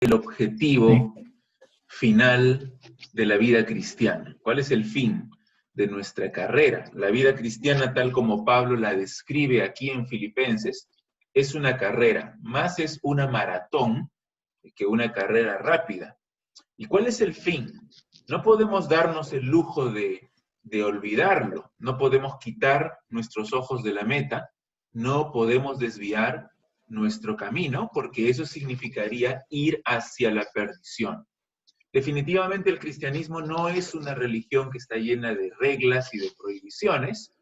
el objetivo final de la vida cristiana? ¿Cuál es el fin de nuestra carrera? La vida cristiana, tal como Pablo la describe aquí en Filipenses, es una carrera, más es una maratón que una carrera rápida. ¿Y cuál es el fin? No podemos darnos el lujo de olvidarlo, no podemos quitar nuestros ojos de la meta, no podemos desviar nuestro camino, porque eso significaría ir hacia la perdición. Definitivamente el cristianismo no es una religión que está llena de reglas y de prohibiciones,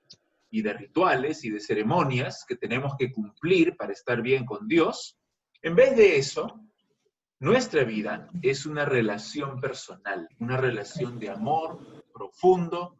y de rituales y de ceremonias que tenemos que cumplir para estar bien con Dios. En vez de eso, nuestra vida es una relación personal, una relación de amor profundo,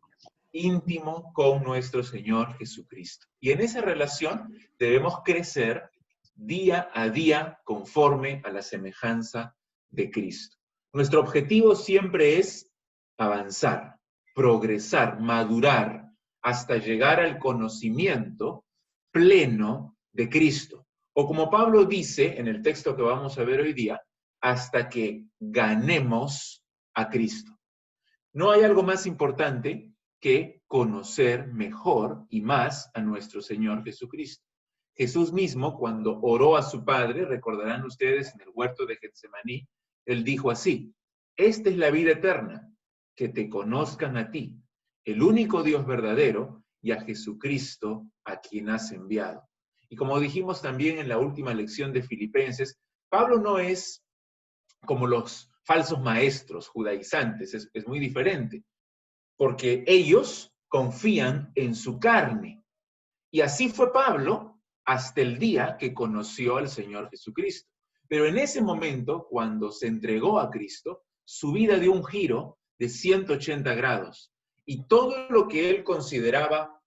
íntimo con nuestro Señor Jesucristo. Y en esa relación debemos crecer día a día conforme a la semejanza de Cristo. Nuestro objetivo siempre es avanzar, progresar, madurar, hasta llegar al conocimiento pleno de Cristo. O como Pablo dice en el texto que vamos a ver hoy día, hasta que ganemos a Cristo. No hay algo más importante que conocer mejor y más a nuestro Señor Jesucristo. Jesús mismo, cuando oró a su Padre, recordarán ustedes en el huerto de Getsemaní, él dijo así: esta es la vida eterna, que te conozcan a ti, el único Dios verdadero, y a Jesucristo a quien has enviado. Y como dijimos también en la última lección de Filipenses, Pablo no es como los falsos maestros judaizantes, es muy diferente, porque ellos confían en su carne. Y así fue Pablo hasta el día que conoció al Señor Jesucristo. Pero en ese momento, cuando se entregó a Cristo, su vida dio un giro de 180 grados. Y todo lo que él consideraba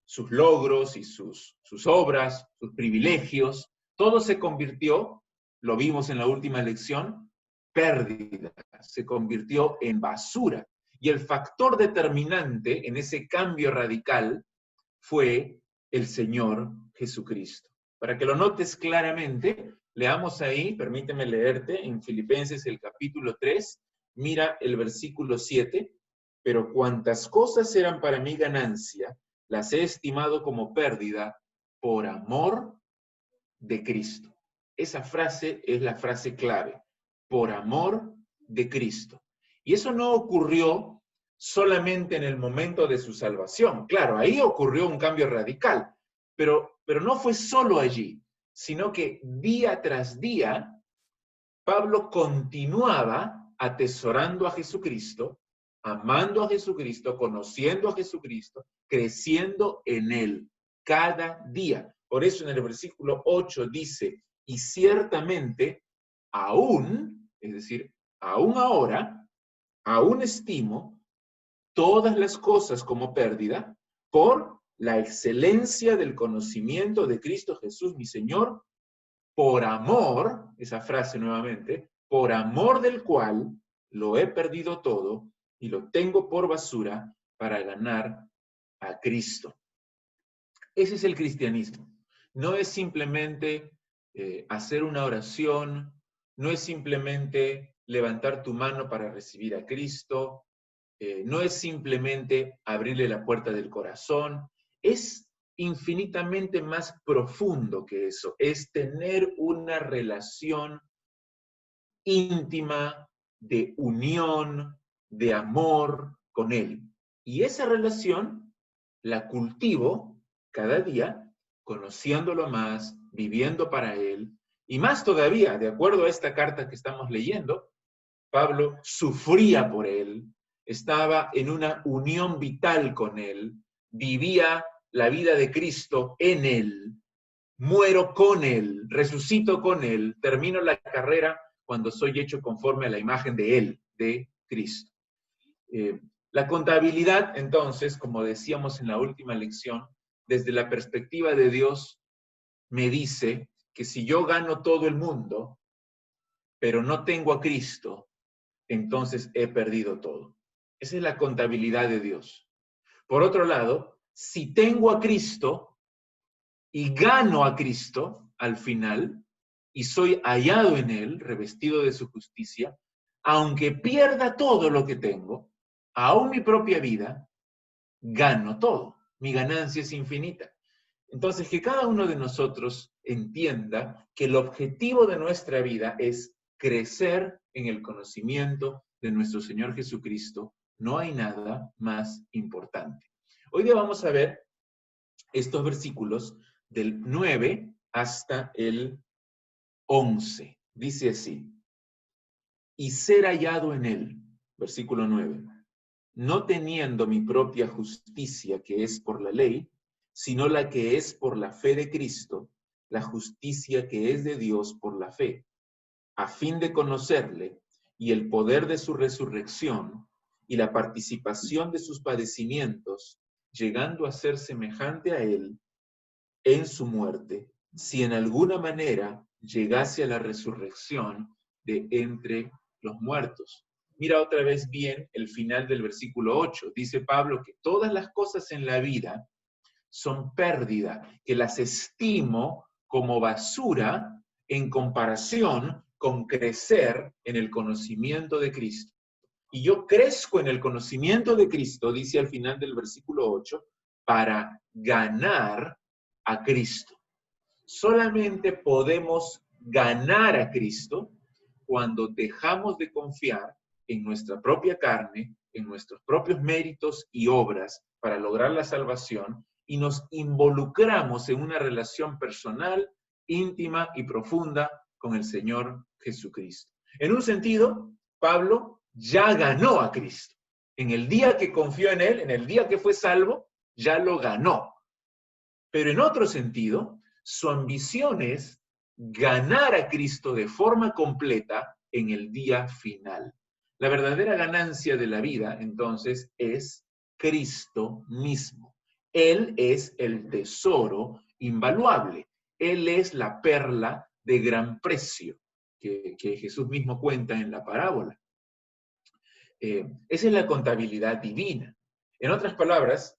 sus logros y sus obras, sus privilegios, todo se convirtió, lo vimos en la última lección, pérdida, se convirtió en basura. Y el factor determinante en ese cambio radical fue el Señor Jesucristo. Para que lo notes claramente, leamos ahí, permíteme leerte, en Filipenses el capítulo 3, mira el versículo 7, pero cuantas cosas eran para mí ganancia, las he estimado como pérdida por amor de Cristo. Esa frase es la frase clave, por amor de Cristo. Y eso no ocurrió solamente en el momento de su salvación. Claro, ahí ocurrió un cambio radical, pero no fue solo allí, sino que día tras día, Pablo continuaba atesorando a Jesucristo, amando a Jesucristo, conociendo a Jesucristo, creciendo en él cada día. Por eso en el versículo 8 dice, y ciertamente aún, es decir, aún ahora, aún estimo todas las cosas como pérdida por la excelencia del conocimiento de Cristo Jesús, mi Señor, por amor, esa frase nuevamente, por amor del cual lo he perdido todo y lo tengo por basura para ganar a Cristo. Ese es el cristianismo. No es simplemente hacer una oración, no es simplemente levantar tu mano para recibir a Cristo, no es simplemente abrirle la puerta del corazón, es infinitamente más profundo que eso, es tener una relación íntima, de unión, de amor con Él. Y esa relación la cultivo cada día, conociéndolo más, viviendo para Él, y más todavía, de acuerdo a esta carta que estamos leyendo, Pablo sufría por Él, estaba en una unión vital con Él, vivía la vida de Cristo en Él, muero con Él, resucito con Él, termino la carrera cuando soy hecho conforme a la imagen de Él, de Cristo. La contabilidad, entonces, como decíamos en la última lección, desde la perspectiva de Dios, me dice que si yo gano todo el mundo, pero no tengo a Cristo, entonces he perdido todo. Esa es la contabilidad de Dios. Por otro lado, si tengo a Cristo y gano a Cristo al final, y soy hallado en él, revestido de su justicia, aunque pierda todo lo que tengo, aún mi propia vida, gano todo. Mi ganancia es infinita. Entonces, que cada uno de nosotros entienda que el objetivo de nuestra vida es crecer en el conocimiento de nuestro Señor Jesucristo. No hay nada más importante. Hoy día vamos a ver estos versículos del 9 hasta el 11. Dice así: y ser hallado en él, versículo 9, no teniendo mi propia justicia que es por la ley, sino la que es por la fe de Cristo, la justicia que es de Dios por la fe, a fin de conocerle y el poder de su resurrección y la participación de sus padecimientos, llegando a ser semejante a él en su muerte, si en alguna manera llegase a la resurrección de entre los muertos. Mira otra vez bien el final del versículo 8. Dice Pablo que todas las cosas en la vida son pérdida, que las estimo como basura en comparación con crecer en el conocimiento de Cristo. Y yo crezco en el conocimiento de Cristo, dice al final del versículo 8, para ganar a Cristo. Solamente podemos ganar a Cristo cuando dejamos de confiar en nuestra propia carne, en nuestros propios méritos y obras para lograr la salvación y nos involucramos en una relación personal, íntima y profunda con el Señor Jesucristo. En un sentido, Pablo ya ganó a Cristo. En el día que confió en Él, en el día que fue salvo, ya lo ganó. Pero en otro sentido, su ambición es ganar a Cristo de forma completa en el día final. La verdadera ganancia de la vida, entonces, es Cristo mismo. Él es el tesoro invaluable. Él es la perla de gran precio que Jesús mismo cuenta en la parábola. Esa es la contabilidad divina. En otras palabras,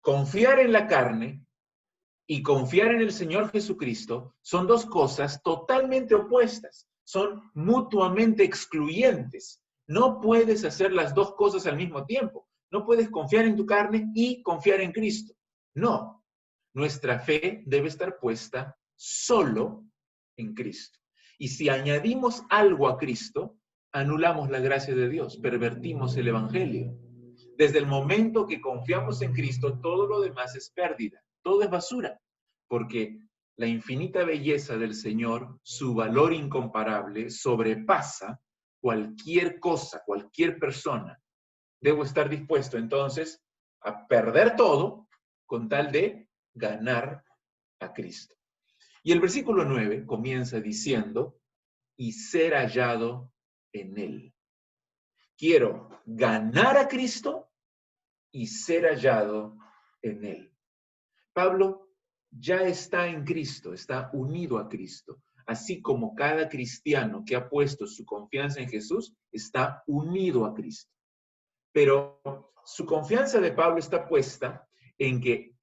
confiar en la carne y confiar en el Señor Jesucristo son dos cosas totalmente opuestas, son mutuamente excluyentes. No puedes hacer las dos cosas al mismo tiempo. No puedes confiar en tu carne y confiar en Cristo. No, nuestra fe debe estar puesta solo en Cristo. Y si añadimos algo a Cristo, anulamos la gracia de Dios, pervertimos el Evangelio. Desde el momento que confiamos en Cristo, todo lo demás es pérdida, todo es basura, porque la infinita belleza del Señor, su valor incomparable, sobrepasa cualquier cosa, cualquier persona. Debo estar dispuesto entonces a perder todo con tal de ganar a Cristo. Y el versículo 9 comienza diciendo, y ser hallado en él. Quiero ganar a Cristo y ser hallado en él. Pablo ya está en Cristo, está unido a Cristo, así como cada cristiano que ha puesto su confianza en Jesús está unido a Cristo. Pero su confianza de Pablo está puesta en que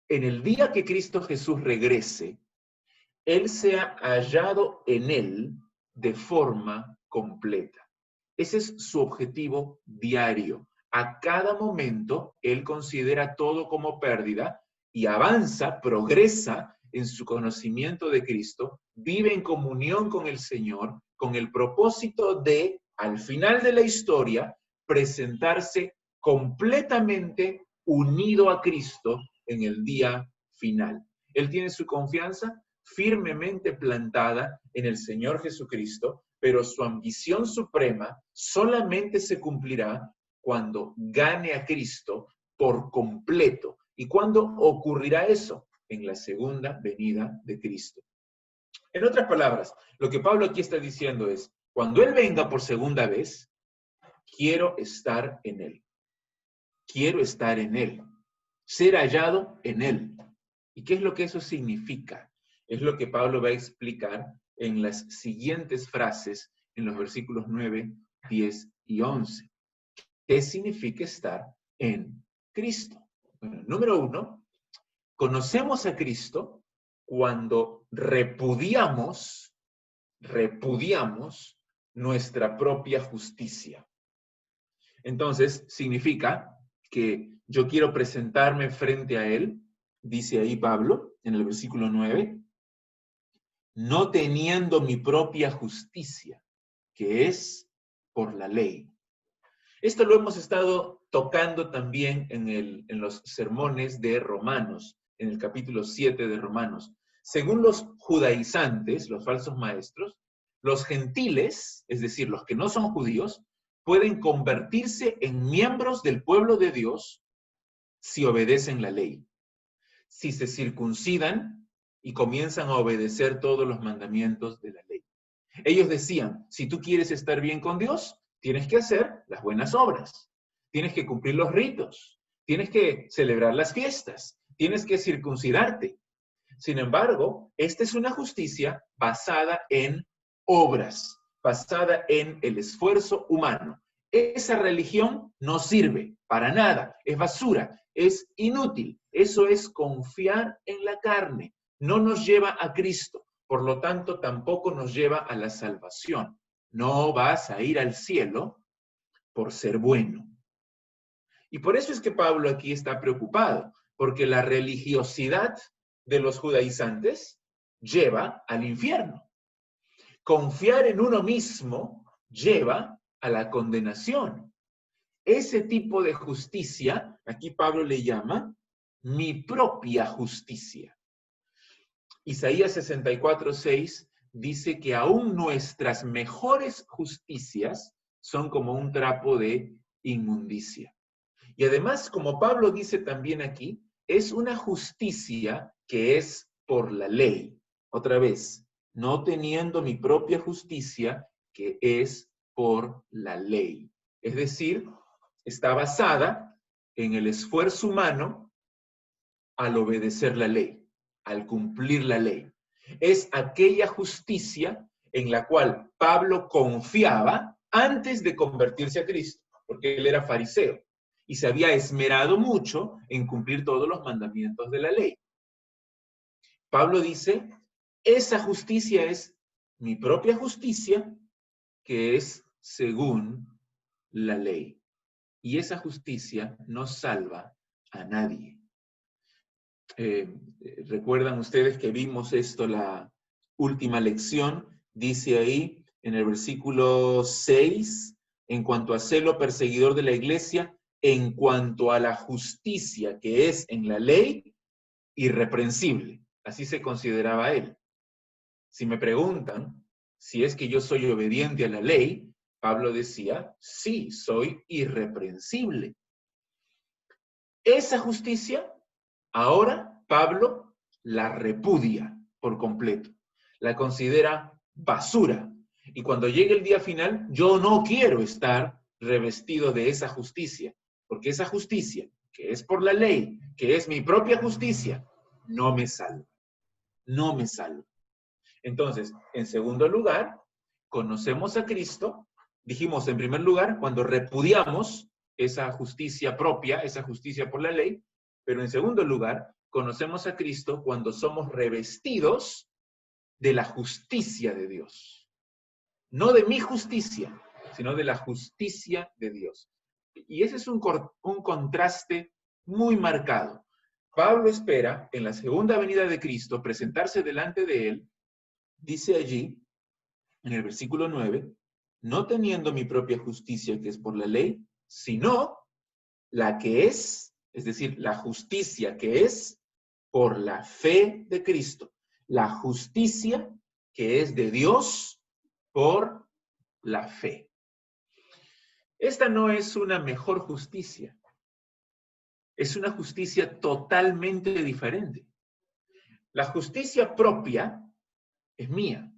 en el día que Cristo Jesús regrese, él sea hallado en él de forma completa. Ese es su objetivo diario. A cada momento, él considera todo como pérdida y avanza, progresa en su conocimiento de Cristo, vive en comunión con el Señor, con el propósito de, al final de la historia, presentarse completamente unido a Cristo en el día final. Él tiene su confianza firmemente plantada en el Señor Jesucristo, pero su ambición suprema solamente se cumplirá cuando gane a Cristo por completo. ¿Y cuándo ocurrirá eso? En la segunda venida de Cristo. En otras palabras, lo que Pablo aquí está diciendo es, cuando Él venga por segunda vez, quiero estar en Él. Quiero estar en Él. Ser hallado en Él. ¿Y qué es lo que eso significa? Es lo que Pablo va a explicar en las siguientes frases, en los versículos 9, 10 y 11. ¿Qué significa estar en Cristo? Bueno, número 1, conocemos a Cristo cuando repudiamos repudiamos nuestra propia justicia. Entonces, significa que yo quiero presentarme frente a Él, dice ahí Pablo, en el versículo 9, no teniendo mi propia justicia, que es por la ley. Esto lo hemos estado tocando también en los sermones de Romanos, en el capítulo 7 de Romanos. Según los judaizantes, los falsos maestros, los gentiles, es decir, los que no son judíos, pueden convertirse en miembros del pueblo de Dios si obedecen la ley, si se circuncidan y comienzan a obedecer todos los mandamientos de la ley. Ellos decían, si tú quieres estar bien con Dios, tienes que hacer las buenas obras, tienes que cumplir los ritos, tienes que celebrar las fiestas, tienes que circuncidarte. Sin embargo, esta es una justicia basada en obras, basada en el esfuerzo humano. Esa religión no sirve para nada, es basura, es inútil. Eso es confiar en la carne, no nos lleva a Cristo. Por lo tanto, tampoco nos lleva a la salvación. No vas a ir al cielo por ser bueno. Y por eso es que Pablo aquí está preocupado, porque la religiosidad de los judaizantes lleva al infierno. Confiar en uno mismo lleva a la condenación. Ese tipo de justicia, aquí Pablo le llama mi propia justicia. Isaías 64:6 dice que aún nuestras mejores justicias son como un trapo de inmundicia. Y además, como Pablo dice también aquí, es una justicia que es por la ley. Otra vez, no teniendo mi propia justicia que es por la ley. Es decir, está basada en el esfuerzo humano al obedecer la ley, al cumplir la ley. Es aquella justicia en la cual Pablo confiaba antes de convertirse a Cristo, porque él era fariseo y se había esmerado mucho en cumplir todos los mandamientos de la ley. Pablo dice, esa justicia es mi propia justicia, que es según la ley. Y esa justicia no salva a nadie. ¿Recuerdan ustedes que vimos esto la última lección? Dice ahí en el versículo 6, en cuanto a celo perseguidor de la iglesia, en cuanto a la justicia que es en la ley, irreprensible. Así se consideraba él. Si me preguntan si es que yo soy obediente a la ley, Pablo decía, sí, soy irreprensible. Esa justicia, ahora Pablo la repudia por completo, la considera basura. Y cuando llegue el día final, yo no quiero estar revestido de esa justicia, porque esa justicia, que es por la ley, que es mi propia justicia, no me salva. No me salva. Entonces, en segundo lugar, conocemos a Cristo. Dijimos, en primer lugar, cuando repudiamos esa justicia propia, esa justicia por la ley, pero en segundo lugar, conocemos a Cristo cuando somos revestidos de la justicia de Dios. No de mi justicia, sino de la justicia de Dios. Y ese es un contraste muy marcado. Pablo espera en la segunda venida de Cristo presentarse delante de él. Dice allí, en el versículo 9, no teniendo mi propia justicia que es por la ley, sino la que es decir, la justicia que es por la fe de Cristo. La justicia que es de Dios por la fe. Esta no es una mejor justicia. Es una justicia totalmente diferente. La justicia propia es mía.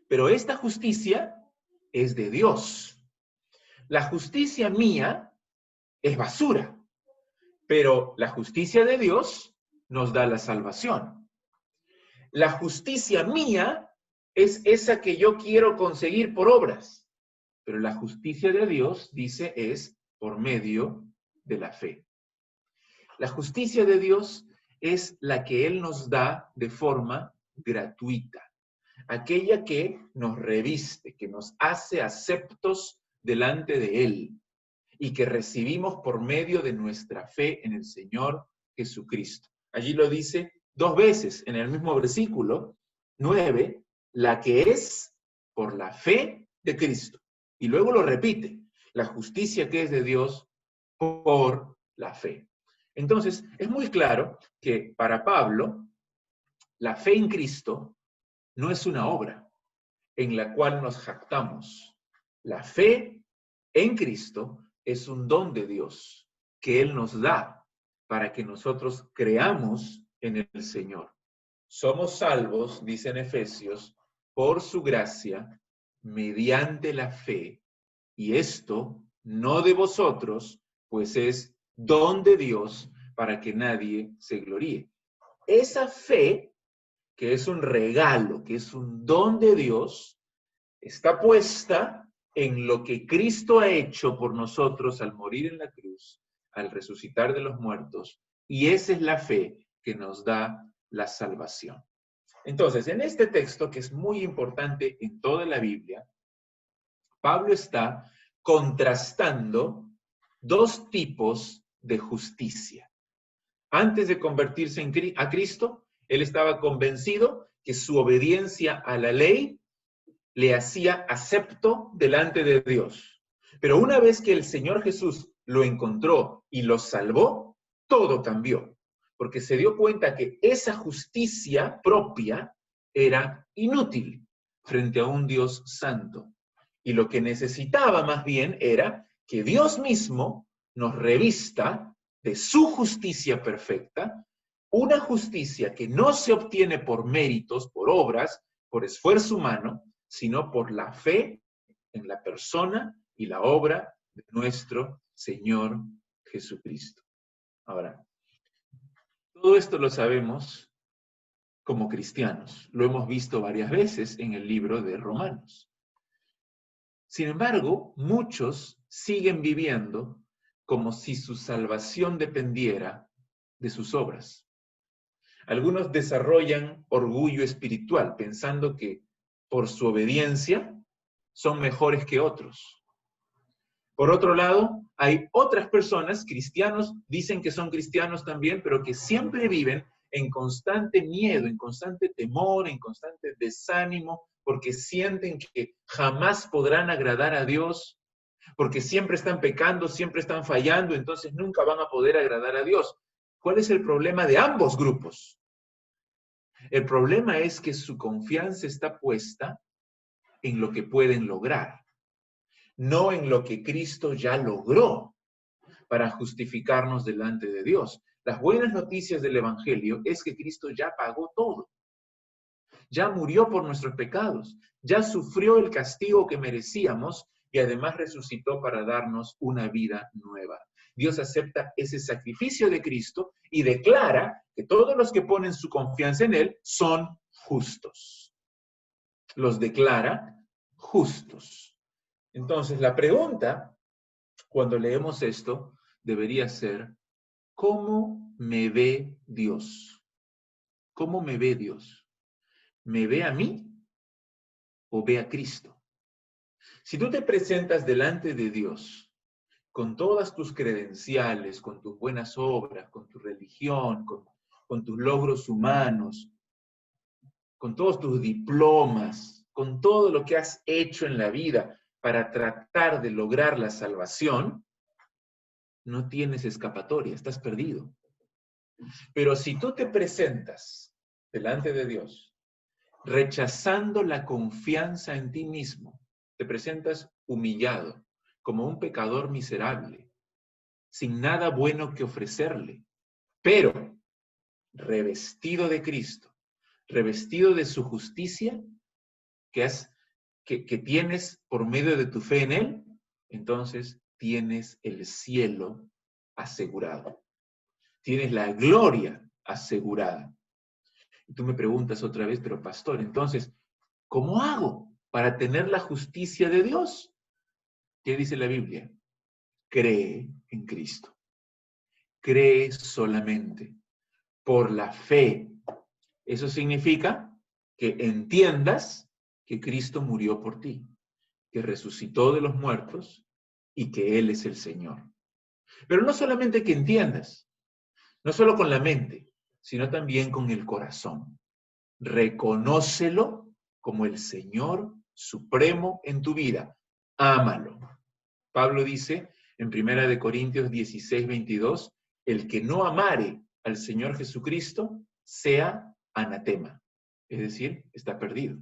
Pero esta justicia es de Dios. La justicia mía es basura, pero la justicia de Dios nos da la salvación. La justicia mía es esa que yo quiero conseguir por obras, pero la justicia de Dios, dice, es por medio de la fe. La justicia de Dios es la que Él nos da de forma gratuita. aquella que nos reviste, que nos hace aceptos delante de Él y que recibimos por medio de nuestra fe en el Señor Jesucristo. Allí lo dice 2 veces en el mismo versículo 9, la que es por la fe de Cristo. Y luego lo repite, la justicia que es de Dios por la fe. Entonces, es muy claro que para Pablo, la fe en Cristo no es una obra en la cual nos jactamos. La fe en Cristo es un don de Dios que Él nos da para que nosotros creamos en el Señor. Somos salvos, dice en Efesios, por su gracia, mediante la fe, y esto no de vosotros, pues es don de Dios para que nadie se gloríe. Esa fe, que es un regalo, que es un don de Dios, está puesta en lo que Cristo ha hecho por nosotros al morir en la cruz, al resucitar de los muertos, y esa es la fe que nos da la salvación. Entonces, en este texto, que es muy importante en toda la Biblia, Pablo está contrastando 2 tipos de justicia. Antes de convertirse a Cristo, él estaba convencido que su obediencia a la ley le hacía acepto delante de Dios. Pero una vez que el Señor Jesús lo encontró y lo salvó, todo cambió, porque se dio cuenta que esa justicia propia era inútil frente a un Dios santo. Y lo que necesitaba más bien era que Dios mismo nos revista de su justicia perfecta, una justicia que no se obtiene por méritos, por obras, por esfuerzo humano, sino por la fe en la persona y la obra de nuestro Señor Jesucristo. Ahora, todo esto lo sabemos como cristianos. Lo hemos visto varias veces en el libro de Romanos. Sin embargo, muchos siguen viviendo como si su salvación dependiera de sus obras. Algunos desarrollan orgullo espiritual, pensando que por su obediencia son mejores que otros. Por otro lado, hay otras personas, cristianos, dicen que son cristianos también, pero que siempre viven en constante miedo, en constante temor, en constante desánimo, porque sienten que jamás podrán agradar a Dios, porque siempre están pecando, siempre están fallando, entonces nunca van a poder agradar a Dios. ¿Cuál es el problema de ambos grupos? El problema es que su confianza está puesta en lo que pueden lograr, no en lo que Cristo ya logró para justificarnos delante de Dios. Las buenas noticias del Evangelio es que Cristo ya pagó todo. Ya murió por nuestros pecados, ya sufrió el castigo que merecíamos y además resucitó para darnos una vida nueva. Dios acepta ese sacrificio de Cristo y declara que todos los que ponen su confianza en Él son justos. Los declara justos. Entonces, la pregunta, cuando leemos esto, debería ser, ¿cómo me ve Dios? ¿Cómo me ve Dios? ¿Me ve a mí o ve a Cristo? Si tú te presentas delante de Dios con todas tus credenciales, con tus buenas obras, con tu religión, con tus logros humanos, con todos tus diplomas, con todo lo que has hecho en la vida para tratar de lograr la salvación, no tienes escapatoria, estás perdido. Pero si tú te presentas delante de Dios, rechazando la confianza en ti mismo, te presentas humillado, como un pecador miserable, sin nada bueno que ofrecerle, pero revestido de Cristo, revestido de su justicia, que tienes por medio de tu fe en Él, entonces tienes el cielo asegurado. Tienes la gloria asegurada. Y tú me preguntas otra vez, pero pastor, entonces, ¿cómo hago para tener la justicia de Dios? ¿Qué dice la Biblia? Cree en Cristo. Cree solamente por la fe. Eso significa que entiendas que Cristo murió por ti, que resucitó de los muertos y que Él es el Señor. Pero no solamente que entiendas, no solo con la mente, sino también con el corazón. Reconócelo como el Señor supremo en tu vida. Ámalo. Pablo dice en 1 Corintios 16, 22, el que no amare al Señor Jesucristo sea anatema. Es decir, está perdido.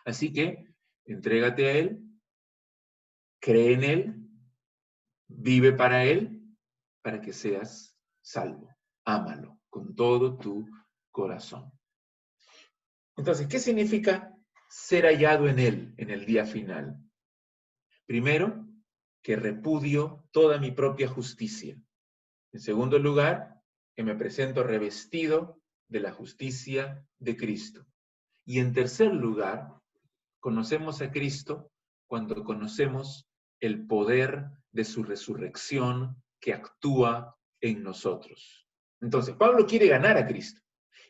Así que entrégate a Él, cree en Él, vive para Él, para que seas salvo. Ámalo con todo tu corazón. Entonces, ¿qué significa ser hallado en Él en el día final? Primero, que repudio toda mi propia justicia. En segundo lugar, que me presento revestido de la justicia de Cristo. Y en tercer lugar, conocemos a Cristo cuando conocemos el poder de su resurrección que actúa en nosotros. Entonces, Pablo quiere ganar a Cristo.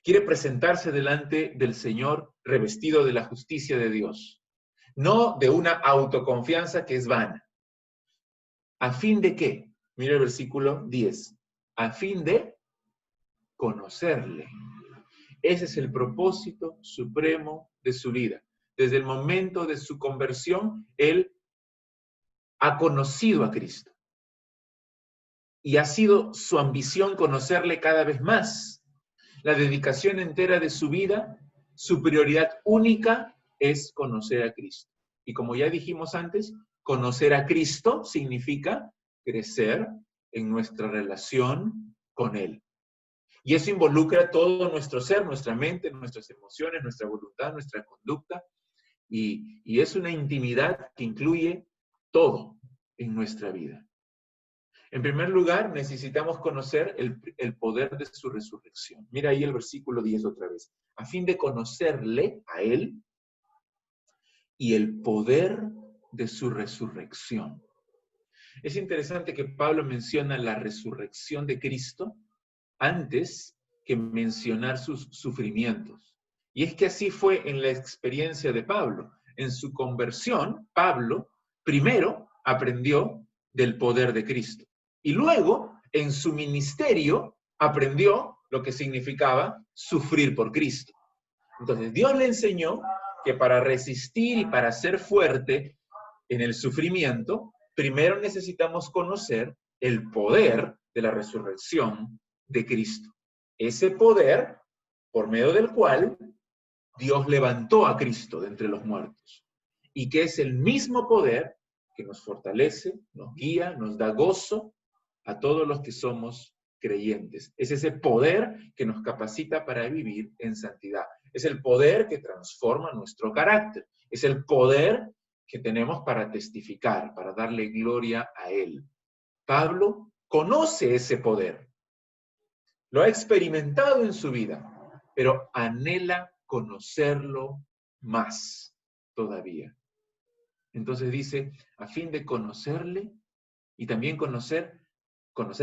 Quiere presentarse delante del Señor revestido de la justicia de Dios. No de una autoconfianza que es vana. ¿A fin de qué? Mira el versículo 10. A fin de conocerle. Ese es el propósito supremo de su vida. Desde el momento de su conversión, él ha conocido a Cristo. Y ha sido su ambición conocerle cada vez más. La dedicación entera de su vida, su prioridad única es conocer a Cristo. Y como ya dijimos antes, conocer a Cristo significa crecer en nuestra relación con Él. Y eso involucra todo nuestro ser, nuestra mente, nuestras emociones, nuestra voluntad, nuestra conducta. Y es una intimidad que incluye todo en nuestra vida. En primer lugar, necesitamos conocer el poder de su resurrección. Mira ahí el versículo 10 otra vez. A fin de conocerle a Él y el poder de su resurrección. Es interesante que Pablo menciona la resurrección de Cristo antes que mencionar sus sufrimientos. Y es que así fue en la experiencia de Pablo. En su conversión, Pablo primero aprendió del poder de Cristo. Y luego, en su ministerio, aprendió lo que significaba sufrir por Cristo. Entonces, Dios le enseñó que para resistir y para ser fuerte en el sufrimiento, primero necesitamos conocer el poder de la resurrección de Cristo. Ese poder por medio del cual Dios levantó a Cristo de entre los muertos. Y que es el mismo poder que nos fortalece, nos guía, nos da gozo a todos los que somos creyentes. Es ese poder que nos capacita para vivir en santidad. Es el poder que transforma nuestro carácter. Es el poder que tenemos para testificar, para darle gloria a Él. Pablo conoce ese poder. Lo ha experimentado en su vida, pero anhela conocerlo más todavía. Entonces dice, a fin de conocerle y también conocer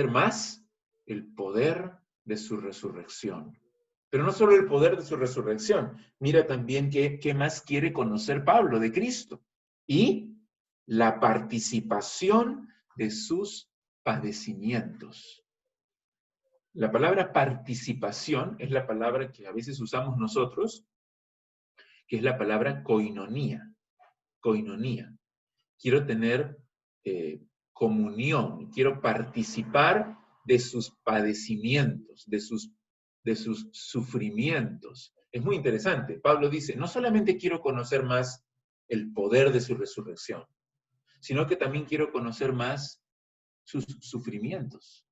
más el poder de su resurrección. Pero no solo el poder de su resurrección, mira también qué más quiere conocer Pablo de Cristo. Y la participación de sus padecimientos. La palabra participación es la palabra que a veces usamos nosotros, que es la palabra koinonía. Koinonía. Quiero tener comunión, quiero participar de sus padecimientos, de sus sufrimientos. Es muy interesante. Pablo dice, no solamente quiero conocer más el poder de su resurrección, sino que también quiero conocer más sus sufrimientos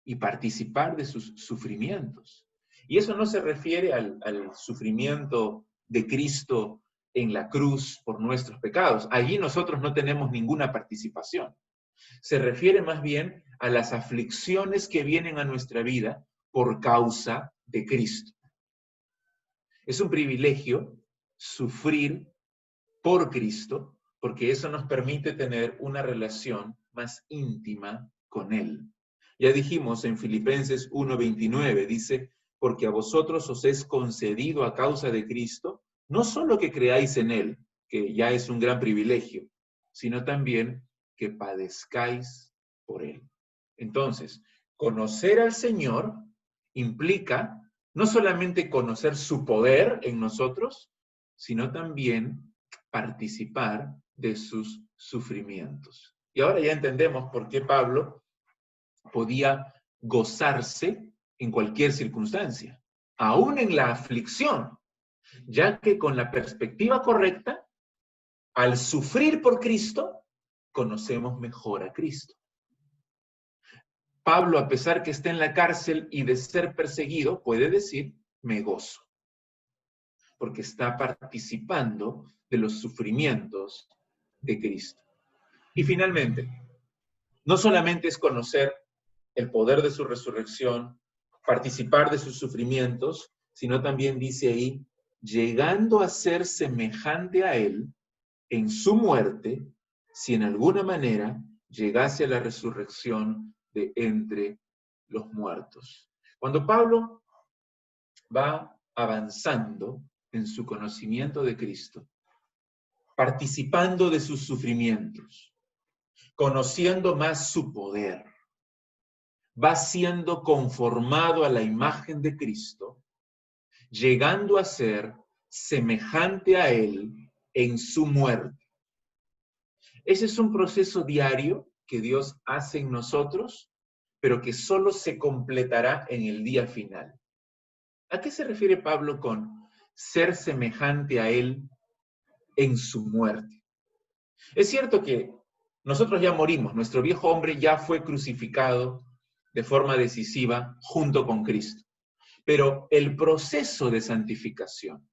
y participar de sus sufrimientos. Y eso no se refiere al sufrimiento de Cristo en la cruz por nuestros pecados. Allí nosotros no tenemos ninguna participación. Se refiere más bien a las aflicciones que vienen a nuestra vida por causa de Cristo. Es un privilegio sufrir por Cristo, porque eso nos permite tener una relación más íntima con Él. Ya dijimos en Filipenses 1:29, dice, porque a vosotros os es concedido a causa de Cristo, no solo que creáis en Él, que ya es un gran privilegio, sino también que padezcáis por Él. Entonces, conocer al Señor implica no solamente conocer su poder en nosotros, sino también participar de sus sufrimientos. Y ahora ya entendemos por qué Pablo podía gozarse en cualquier circunstancia, aún en la aflicción, ya que con la perspectiva correcta, al sufrir por Cristo, conocemos mejor a Cristo. Pablo, a pesar que está en la cárcel y de ser perseguido, puede decir, me gozo, porque está participando de los sufrimientos de Cristo. Y finalmente, no solamente es conocer el poder de su resurrección, participar de sus sufrimientos, sino también dice ahí, llegando a ser semejante a Él en su muerte, si en alguna manera llegase a la resurrección de entre los muertos. Cuando Pablo va avanzando en su conocimiento de Cristo, participando de sus sufrimientos, conociendo más su poder, va siendo conformado a la imagen de Cristo, llegando a ser semejante a Él en su muerte. Ese es un proceso diario que Dios hace en nosotros, pero que solo se completará en el día final. ¿A qué se refiere Pablo con ser semejante a Él en su muerte? Es cierto que nosotros ya morimos, nuestro viejo hombre ya fue crucificado de forma decisiva junto con Cristo. Pero el proceso de santificación,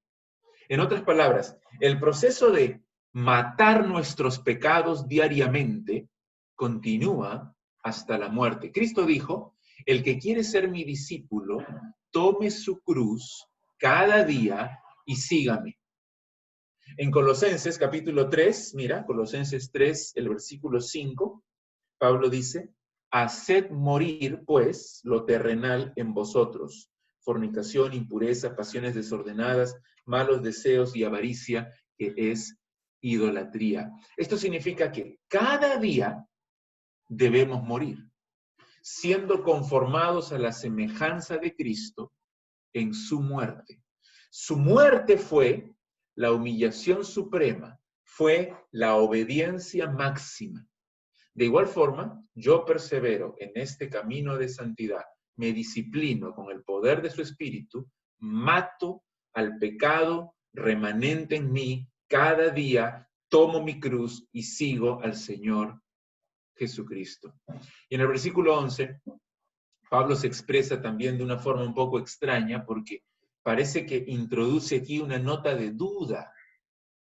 en otras palabras, el proceso de matar nuestros pecados diariamente, continúa hasta la muerte. Cristo dijo, el que quiere ser mi discípulo, tome su cruz cada día y sígame. En Colosenses capítulo 3, mira, Colosenses 3, el versículo 5, Pablo dice, haced morir, pues, lo terrenal en vosotros, fornicación, impureza, pasiones desordenadas, malos deseos y avaricia, que es idolatría. Esto significa que cada día debemos morir, siendo conformados a la semejanza de Cristo en su muerte. Su muerte fue la humillación suprema, fue la obediencia máxima. De igual forma, yo persevero en este camino de santidad, me disciplino con el poder de su Espíritu, mato al pecado remanente en mí cada día, tomo mi cruz y sigo al Señor Jesucristo. Y en el versículo 11, Pablo se expresa también de una forma un poco extraña porque parece que introduce aquí una nota de duda.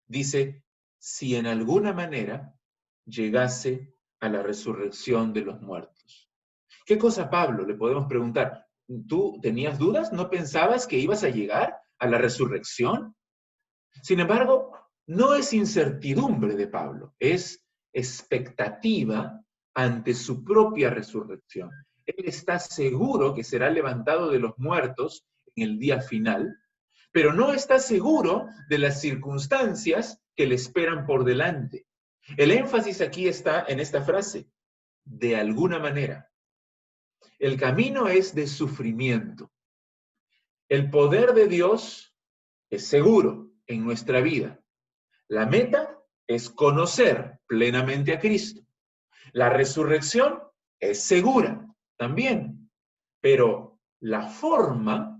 Dice, si en alguna manera llegase a la resurrección de los muertos. ¿Qué cosa, Pablo? Le podemos preguntar. ¿Tú tenías dudas? ¿No pensabas que ibas a llegar a la resurrección? Sin embargo, no es incertidumbre de Pablo, es expectativa ante su propia resurrección. Él está seguro que será levantado de los muertos en el día final, pero no está seguro de las circunstancias que le esperan por delante. El énfasis aquí está en esta frase, de alguna manera. El camino es de sufrimiento. El poder de Dios es seguro en nuestra vida. La meta es conocer plenamente a Cristo. La resurrección es segura también, pero la forma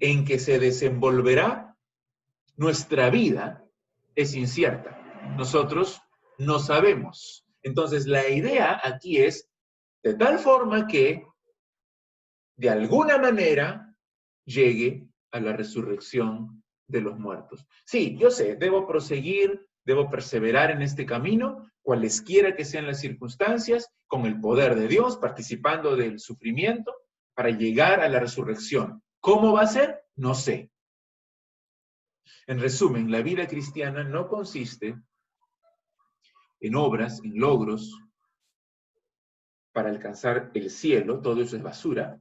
en que se desenvolverá nuestra vida es incierta. Nosotros no sabemos. Entonces, la idea aquí es de tal forma que de alguna manera llegue a la resurrección de los muertos. Sí, yo sé, debo proseguir, debo perseverar en este camino, cualesquiera que sean las circunstancias, con el poder de Dios, participando del sufrimiento, para llegar a la resurrección. ¿Cómo va a ser? No sé. En resumen, la vida cristiana no consiste en obras, en logros, para alcanzar el cielo, todo eso es basura,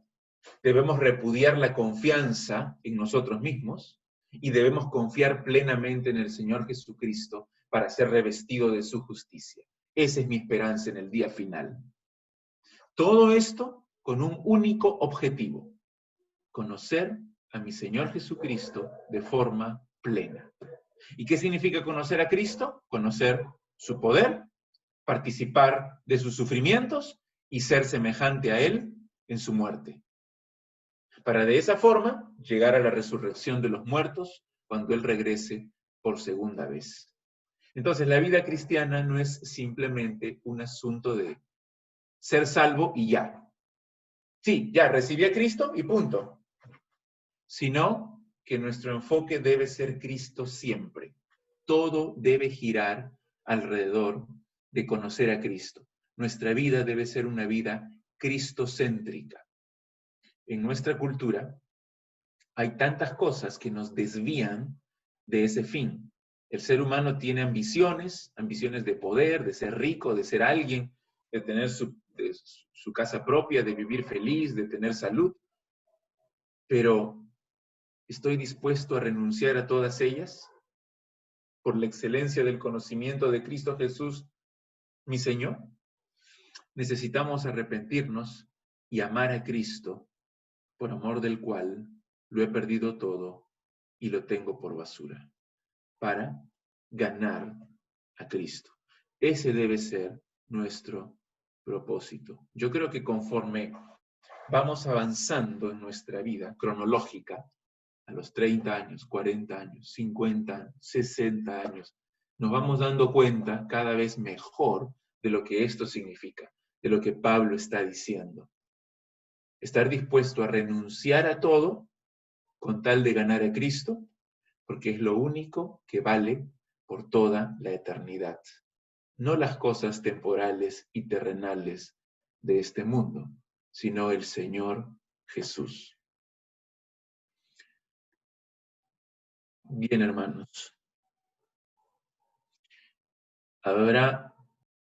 Debemos repudiar la confianza en nosotros mismos y debemos confiar plenamente en el Señor Jesucristo para ser revestido de su justicia. Esa es mi esperanza en el día final. Todo esto con un único objetivo: conocer a mi Señor Jesucristo de forma plena. ¿Y qué significa conocer a Cristo? Conocer su poder, participar de sus sufrimientos y ser semejante a Él en su muerte. Para de esa forma llegar a la resurrección de los muertos cuando Él regrese por segunda vez. Entonces, la vida cristiana no es simplemente un asunto de ser salvo y ya. Sí, ya recibí a Cristo y punto. Sino que nuestro enfoque debe ser Cristo siempre. Todo debe girar alrededor de conocer a Cristo. Nuestra vida debe ser una vida cristocéntrica. En nuestra cultura hay tantas cosas que nos desvían de ese fin. El ser humano tiene ambiciones de poder, de ser rico, de ser alguien, de tener su casa propia, de vivir feliz, de tener salud. Pero ¿estoy dispuesto a renunciar a todas ellas por la excelencia del conocimiento de Cristo Jesús, mi Señor? Necesitamos arrepentirnos y amar a Cristo, por amor del cual lo he perdido todo y lo tengo por basura, para ganar a Cristo. Ese debe ser nuestro propósito. Yo creo que conforme vamos avanzando en nuestra vida cronológica, a los 30 años, 40 años, 50 años, 60 años, nos vamos dando cuenta cada vez mejor de lo que esto significa, de lo que Pablo está diciendo. Estar dispuesto a renunciar a todo con tal de ganar a Cristo, porque es lo único que vale por toda la eternidad. No las cosas temporales y terrenales de este mundo, sino el Señor Jesús. Bien, hermanos. Habrá